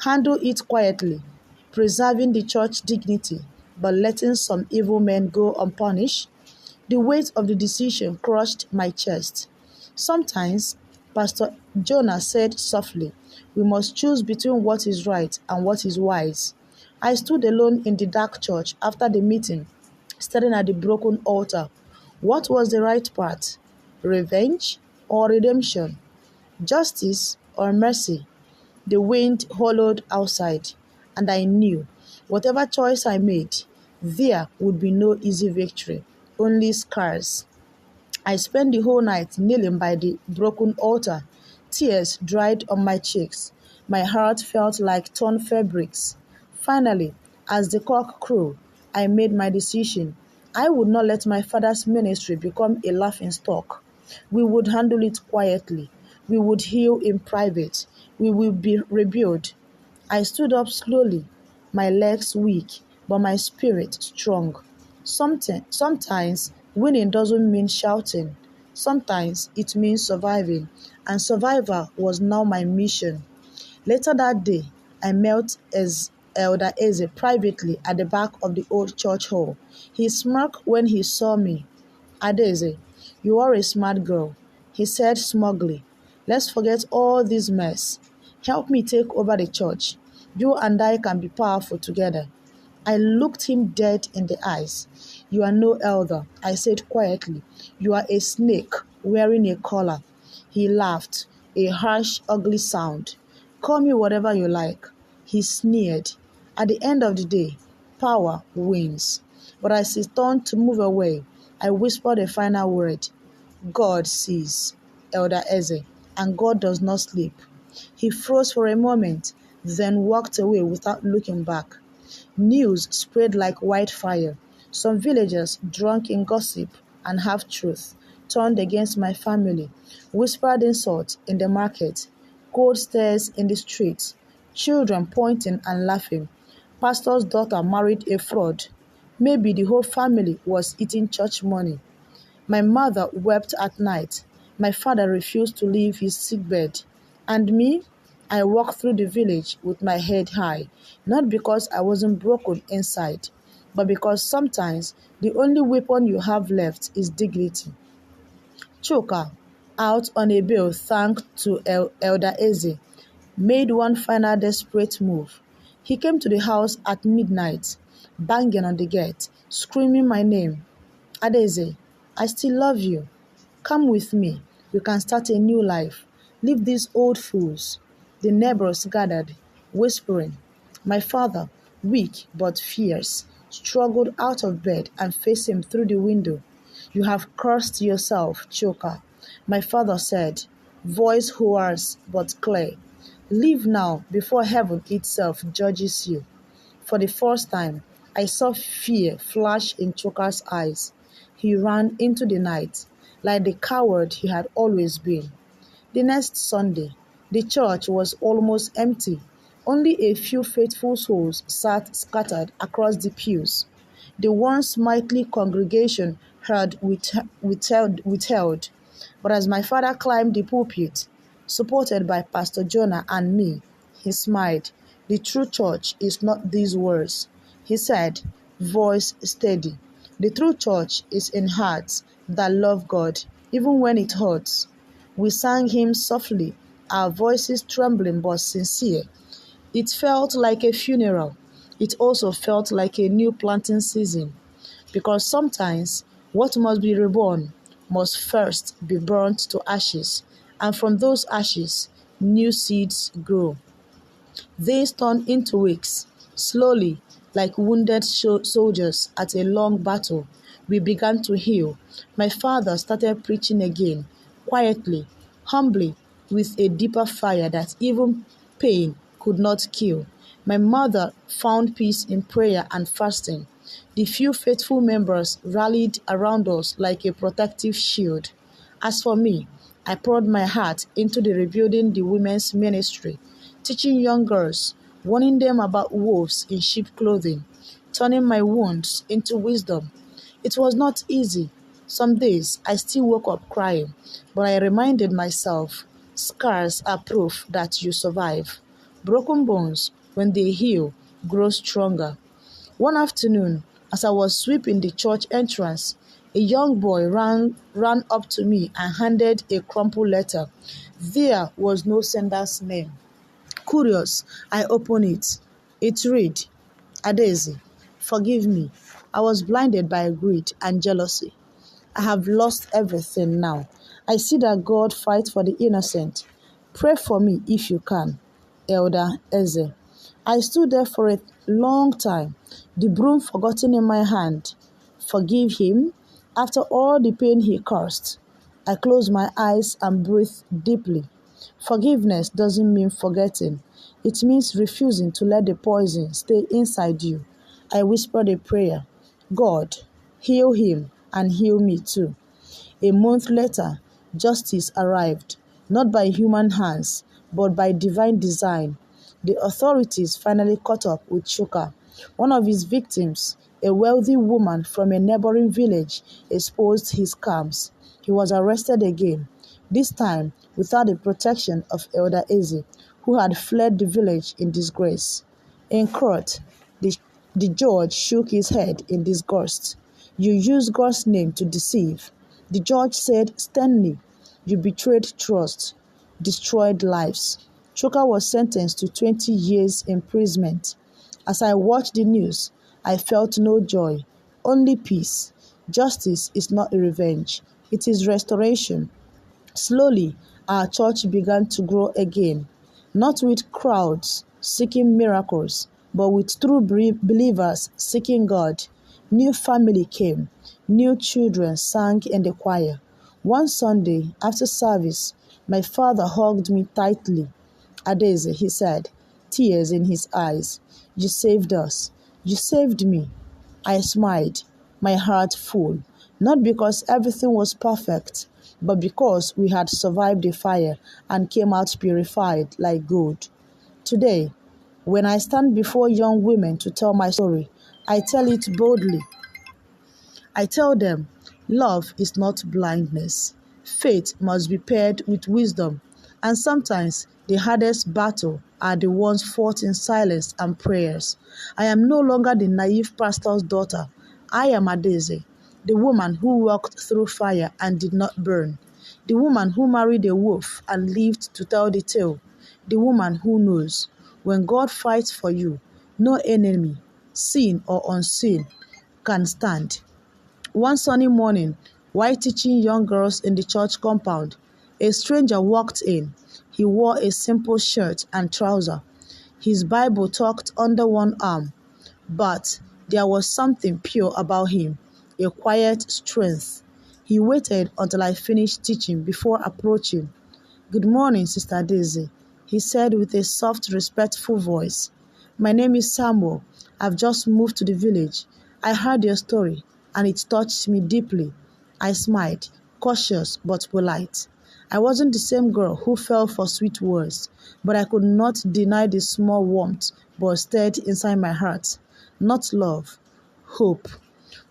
handle it quietly, preserving the church dignity, but letting some evil men go unpunished. The weight of the decision crushed my chest. Sometimes, Pastor Jonah said softly, "We must choose between what is right and what is wise." I stood alone in the dark church after the meeting, staring at the broken altar. What was the right path? Revenge or redemption? Justice or mercy? The wind hollowed outside, and I knew whatever choice I made, there would be no easy victory, only scars. I spent the whole night kneeling by the broken altar. Tears dried on my cheeks. My heart felt like torn fabrics. Finally, as the cock crew, I made my decision. I would not let my father's ministry become a laughing stock. We would handle it quietly. We would heal in private. We would be rebuilt. I stood up slowly, my legs weak, but my spirit strong. Sometimes winning doesn't mean shouting. Sometimes it means surviving, and survival was now my mission. Later that day, I met as Elder Eze privately at the back of the old church hall. He smirked when he saw me. "Adaeze, you are a smart girl," he said smugly. "Let's forget all this mess. Help me take over the church. You and I can be powerful together." I looked him dead in the eyes. "You are no elder," I said quietly. "You are a snake wearing a collar." He laughed, a harsh, ugly sound. "Call me whatever you like," he sneered. At the end of the day, power wins. But as he turned to move away, I whispered a final word. "God sees, Elder Eze, and God does not sleep." He froze for a moment, then walked away without looking back. News spread like wildfire. Some villagers, drunk in gossip and half-truth, turned against my family, whispered insults in the market, cold stares in the streets, children pointing and laughing. Pastor's daughter married a fraud. Maybe the whole family was eating church money. My mother wept at night. My father refused to leave his sickbed. And me? I walked through the village with my head high, not because I wasn't broken inside, but because sometimes the only weapon you have left is dignity. Choka, out on a bail thanks to Elder Eze, made one final desperate move. He came to the house at midnight, banging on the gate, screaming my name. "Adaeze, I still love you. Come with me. We can start a new life. Leave these old fools." The neighbors gathered, whispering. My father, weak but fierce, struggled out of bed and faced him through the window. "You have cursed yourself, Choka," my father said, voice hoarse but clear. "Leave now before heaven itself judges you." For the first time, I saw fear flash in Choka's eyes. He ran into the night, like the coward he had always been. The next Sunday, the church was almost empty. Only a few faithful souls sat scattered across the pews. The once mighty congregation heard withheld. But as my father climbed the pulpit, supported by Pastor Jonah and me, he smiled. "The true church is not these words," he said, voice steady. "The true church is in hearts that love God, even when it hurts." We sang hymns softly, our voices trembling but sincere. It felt like a funeral. It also felt like a new planting season. Because sometimes what must be reborn must first be burnt to ashes, and from those ashes, new seeds grow. Days turned into weeks. Slowly, like wounded soldiers at a long battle, we began to heal. My father started preaching again, quietly, humbly, with a deeper fire that even pain could not kill. My mother found peace in prayer and fasting. The few faithful members rallied around us like a protective shield. As for me, I poured my heart into the rebuilding the women's ministry, teaching young girls, warning them about wolves in sheep clothing, turning my wounds into wisdom. It was not easy. Some days I still woke up crying, but I reminded myself, scars are proof that you survive. Broken bones, when they heal, grow stronger. One afternoon, as I was sweeping the church entrance, a young boy ran up to me and handed a crumpled letter. There was no sender's name. Curious, I opened it. It read, Adaeze, forgive me. I was blinded by greed and jealousy. I have lost everything now. I see that God fights for the innocent. Pray for me if you can. Elder Eze. I stood there for a long time, the broom forgotten in my hand. Forgive him after all the pain he caused. I closed my eyes and breathed deeply. Forgiveness doesn't mean forgetting. It means refusing to let the poison stay inside you. I whispered a prayer. God, heal him and heal me too. A month later, justice arrived, not by human hands, but by divine design. The authorities finally caught up with Shuka. One of his victims, a wealthy woman from a neighboring village, exposed his scams. He was arrested again, this time without the protection of Elder Eze, who had fled the village in disgrace. In court, the, the judge shook his head in disgust. You used God's name to deceive. The judge said sternly, you betrayed trust, destroyed lives. Choka was sentenced to 20 years imprisonment. As I watched the news, I felt no joy, only peace. Justice is not revenge, it is restoration. Slowly, our church began to grow again, not with crowds seeking miracles, but with true believers seeking God. New family came, new children sang in the choir. One Sunday, after service, my father hugged me tightly. Adaeze, he said, tears in his eyes, you saved us. You saved me. I smiled, my heart full, not because everything was perfect, but because we had survived the fire and came out purified like gold. Today, when I stand before young women to tell my story, I tell it boldly. I tell them, love is not blindness. Faith must be paired with wisdom, and sometimes the hardest battle are the ones fought in silence and prayers. I am no longer the naive pastor's daughter. I am Adaeze, the woman who walked through fire and did not burn, the woman who married a wolf and lived to tell the tale, the woman who knows when God fights for you, no enemy, seen or unseen, can stand. One sunny morning, while teaching young girls in the church compound, a stranger walked in. He wore a simple shirt and trouser, his Bible tucked under one arm. But there was something pure about him, a quiet strength. He waited until I finished teaching before approaching. Good morning, Sister Daisy, he said with a soft, respectful voice. My name is Samuel. I've just moved to the village. I heard your story, and it touched me deeply. I smiled, cautious but polite. I wasn't the same girl who fell for sweet words, but I could not deny the small warmth but stirred inside my heart. Not love, hope.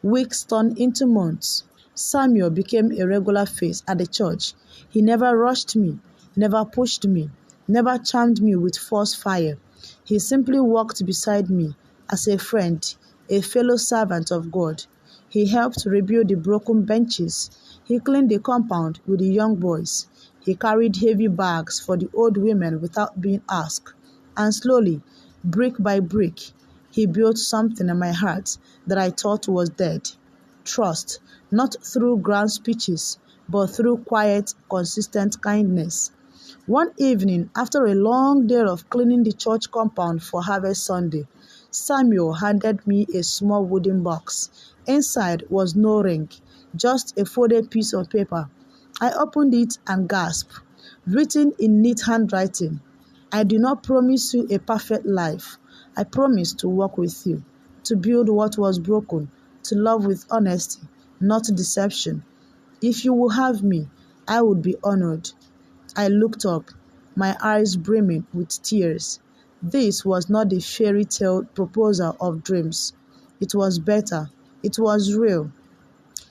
Weeks turned into months. Samuel became a regular face at the church. He never rushed me, never pushed me, never charmed me with forced fire. He simply walked beside me as a friend, a fellow servant of God. He helped rebuild the broken benches. He cleaned the compound with the young boys. He carried heavy bags for the old women without being asked. And slowly, brick by brick, he built something in my heart that I thought was dead. Trust, not through grand speeches, but through quiet, consistent kindness. One evening, after a long day of cleaning the church compound for Harvest Sunday, Samuel handed me a small wooden box. Inside was no ring, just a folded piece of paper. I opened it and gasped. Written in neat handwriting, I do not promise you a perfect life. I promise to work with you, to build what was broken, to love with honesty, not deception. If you will have me, I would be honored. I looked up, my eyes brimming with tears. This was not the fairy tale proposal of dreams. It was better. It was real.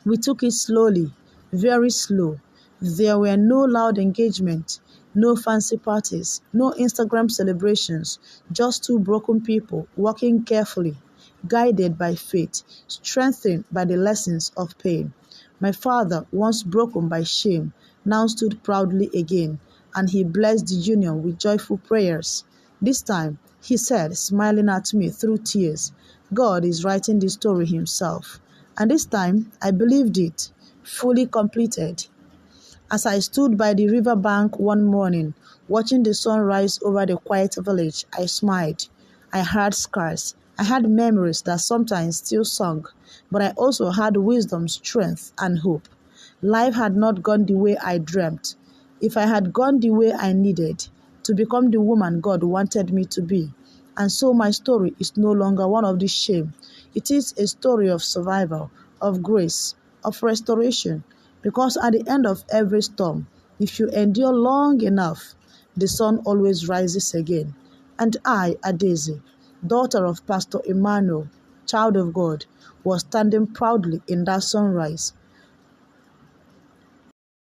We took it slowly, very slow. There were no loud engagements, No fancy parties, no Instagram celebrations, just two broken people walking carefully, guided by faith, strengthened by the lessons of pain. My father, once broken by shame, now stood proudly again, and he blessed the union with joyful prayers. This time, he said, smiling at me through tears, God is writing the story himself. And this time, I believed it, fully completed. As I stood by the river bank one morning, watching the sun rise over the quiet village, I smiled. I had scars. I had memories that sometimes still sung, but I also had wisdom, strength, and hope. Life had not gone the way I dreamt. If I had gone the way I needed to become the woman God wanted me to be. And so my story is no longer one of the shame. It is a story of survival, of grace, of restoration. Because at the end of every storm, if you endure long enough, the sun always rises again. And I, Adeze, daughter of Pastor Emmanuel, child of God, was standing proudly in that sunrise,